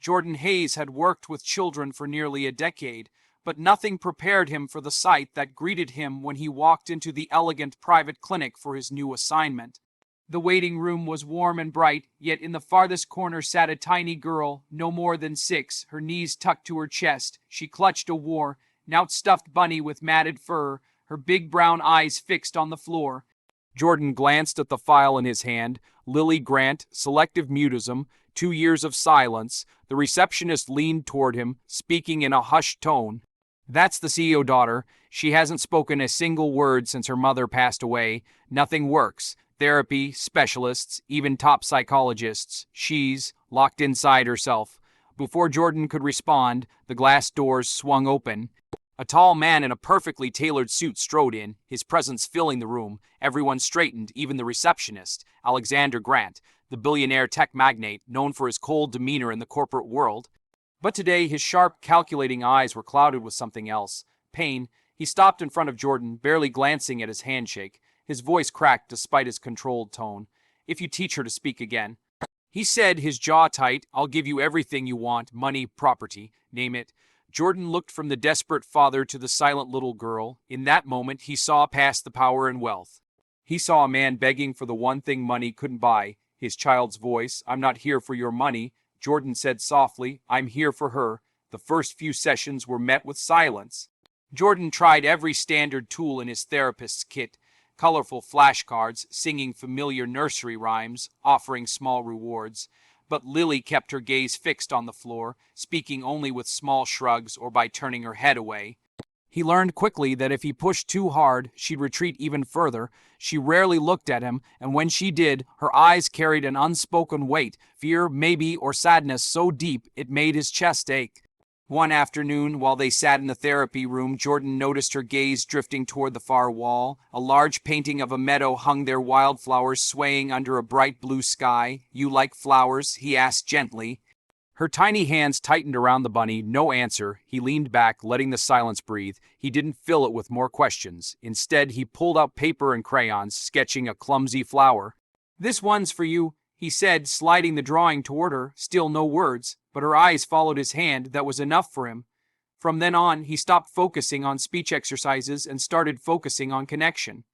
Jordan Hayes had worked with children for nearly a decade, but nothing prepared him for the sight that greeted him when he walked into the elegant private clinic for his new assignment. The waiting room was warm and bright, yet in the farthest corner sat a tiny girl, no more than 6, her knees tucked to her chest. She clutched a now stuffed bunny with matted fur, her big brown eyes fixed on the floor. Jordan glanced at the file in his hand. Lily Grant, selective mutism, 2 years of silence. The receptionist leaned toward him, speaking in a hushed tone. "That's the CEO daughter. She hasn't spoken a single word since her mother passed away. Nothing works. Therapy, specialists, even top psychologists. She's locked inside herself." Before Jordan could respond, the glass doors swung open. A tall man in a perfectly tailored suit strode in, his presence filling the room. Everyone straightened, even the receptionist, Alexander Grant, the billionaire tech magnate known for his cold demeanor in the corporate world. But today his sharp, calculating eyes were clouded with something else. Pain. He stopped in front of Jordan, barely glancing at his handshake. His voice cracked despite his controlled tone. "If you teach her to speak again," he said, his jaw tight, "I'll give you everything you want, money, property, name it." Jordan looked from the desperate father to the silent little girl. In that moment, he saw past the power and wealth. He saw a man begging for the one thing money couldn't buy. His child's voice. "I'm not here for your money," Jordan said softly. "I'm here for her." The first few sessions were met with silence. Jordan tried every standard tool in his therapist's kit. Colorful flashcards, singing familiar nursery rhymes, offering small rewards. But Lily kept her gaze fixed on the floor, speaking only with small shrugs or by turning her head away. He learned quickly that if he pushed too hard, she'd retreat even further. She rarely looked at him, and when she did, her eyes carried an unspoken weight, fear, maybe, or sadness so deep it made his chest ache. One afternoon, while they sat in the therapy room, Jordan noticed her gaze drifting toward the far wall. A large painting of a meadow hung there, wildflowers swaying under a bright blue sky. "You like flowers?" he asked gently. Her tiny hands tightened around the bunny. No answer. He leaned back, letting the silence breathe. He didn't fill it with more questions. Instead, he pulled out paper and crayons, sketching a clumsy flower. "This one's for you," he said, sliding the drawing toward her. Still no words, but her eyes followed his hand. That was enough for him. From then on, he stopped focusing on speech exercises and started focusing on connection.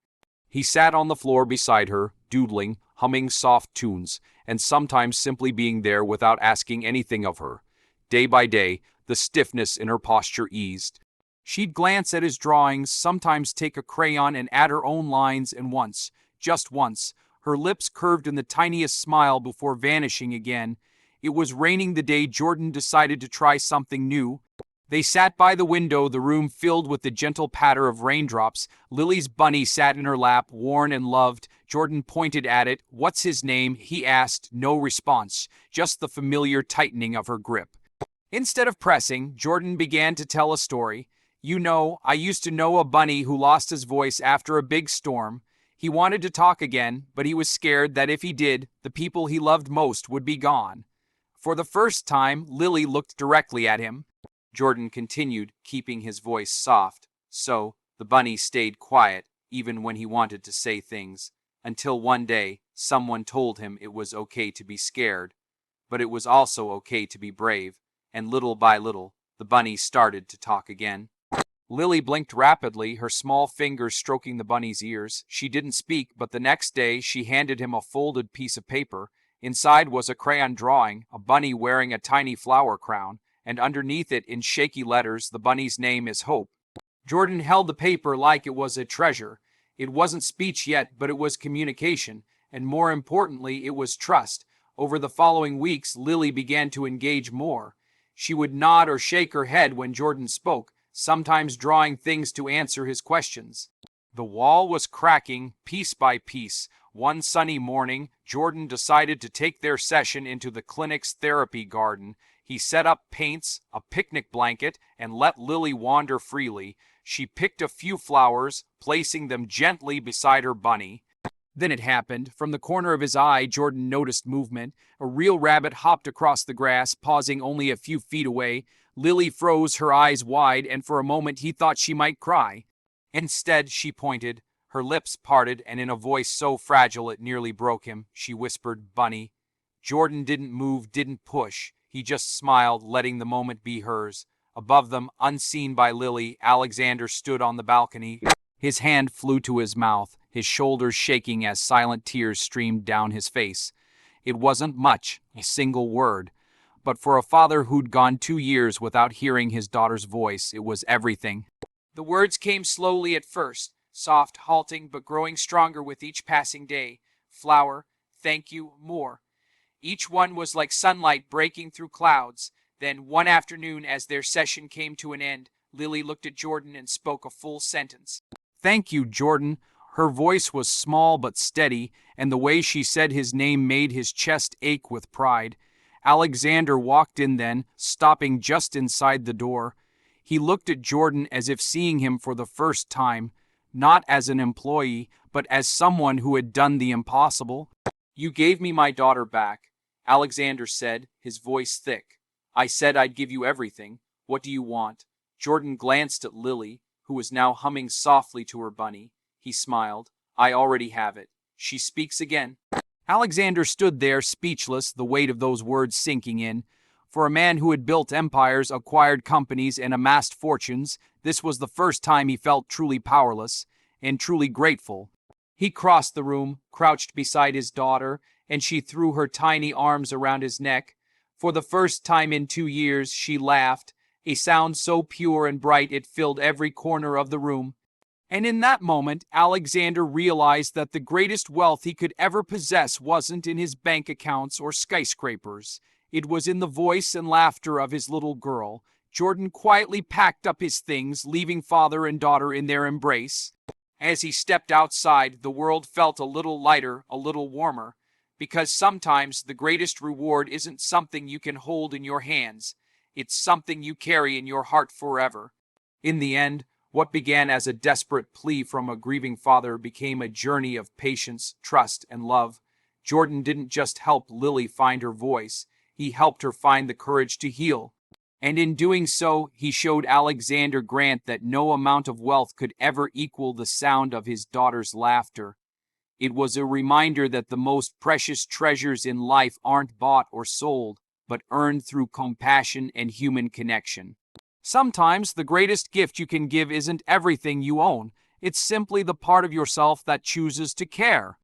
He sat on the floor beside her, doodling, humming soft tunes, and sometimes simply being there without asking anything of her. Day by day, the stiffness in her posture eased. She'd glance at his drawings, sometimes take a crayon and add her own lines, and once, just once, her lips curved in the tiniest smile before vanishing again. It was raining the day Jordan decided to try something new. They sat by the window, the room filled with the gentle patter of raindrops. Lily's bunny sat in her lap, worn and loved. Jordan pointed at it. "What's his name?" he asked. No response, just the familiar tightening of her grip. Instead of pressing, Jordan began to tell a story. "You know, I used to know a bunny who lost his voice after a big storm. He wanted to talk again, but he was scared that if he did, the people he loved most would be gone." For the first time, Lily looked directly at him. Jordan continued, keeping his voice soft. "So, the bunny stayed quiet, even when he wanted to say things, until one day, someone told him it was okay to be scared. But it was also okay to be brave, and little by little, the bunny started to talk again." Lily blinked rapidly, her small fingers stroking the bunny's ears. She didn't speak, but the next day she handed him a folded piece of paper. Inside was a crayon drawing, a bunny wearing a tiny flower crown, and underneath it in shaky letters, the bunny's name is Hope. Jordan held the paper like it was a treasure. It wasn't speech yet, but it was communication, and more importantly, it was trust. Over the following weeks, Lily began to engage more. She would nod or shake her head when Jordan spoke, sometimes drawing things to answer his questions. The wall was cracking, piece by piece. One sunny morning, Jordan decided to take their session into the clinic's therapy garden. He set up paints, a picnic blanket, and let Lily wander freely. She picked a few flowers, placing them gently beside her bunny. Then it happened. From the corner of his eye, Jordan noticed movement. A real rabbit hopped across the grass, pausing only a few feet away. Lily froze, her eyes wide, and for a moment he thought she might cry. Instead, she pointed. Her lips parted, and in a voice so fragile it nearly broke him, she whispered, "Bunny." Jordan didn't move, didn't push. He just smiled, letting the moment be hers. Above them, unseen by Lily, Alexander stood on the balcony. His hand flew to his mouth, his shoulders shaking as silent tears streamed down his face. It wasn't much, a single word, but for a father who'd gone 2 years without hearing his daughter's voice, it was everything. The words came slowly at first, soft, halting, but growing stronger with each passing day. Flower, thank you, more. Each one was like sunlight breaking through clouds. Then, one afternoon, as their session came to an end, Lily looked at Jordan and spoke a full sentence. Thank you, Jordan. Her voice was small but steady, and the way she said his name made his chest ache with pride. Alexander walked in then, stopping just inside the door. He looked at Jordan as if seeing him for the first time, not as an employee, but as someone who had done the impossible. You gave me my daughter back, Alexander said, his voice thick. I said I'd give you everything. What do you want? Jordan glanced at Lily, who was now humming softly to her bunny. He smiled. I already have it. She speaks again. Alexander stood there, speechless, the weight of those words sinking in. For a man who had built empires, acquired companies, and amassed fortunes, this was the first time he felt truly powerless and truly grateful. He crossed the room, crouched beside his daughter, and she threw her tiny arms around his neck. For the first time in 2 years, she laughed, a sound so pure and bright it filled every corner of the room. And in that moment, Alexander realized that the greatest wealth he could ever possess wasn't in his bank accounts or skyscrapers. It was in the voice and laughter of his little girl. Jordan quietly packed up his things, leaving father and daughter in their embrace. As he stepped outside, the world felt a little lighter, a little warmer, because sometimes the greatest reward isn't something you can hold in your hands. It's something you carry in your heart forever. In the end, what began as a desperate plea from a grieving father became a journey of patience, trust, and love. Jordan didn't just help Lily find her voice, he helped her find the courage to heal. And in doing so, he showed Alexander Grant that no amount of wealth could ever equal the sound of his daughter's laughter. It was a reminder that the most precious treasures in life aren't bought or sold, but earned through compassion and human connection. Sometimes the greatest gift you can give isn't everything you own. It's simply the part of yourself that chooses to care.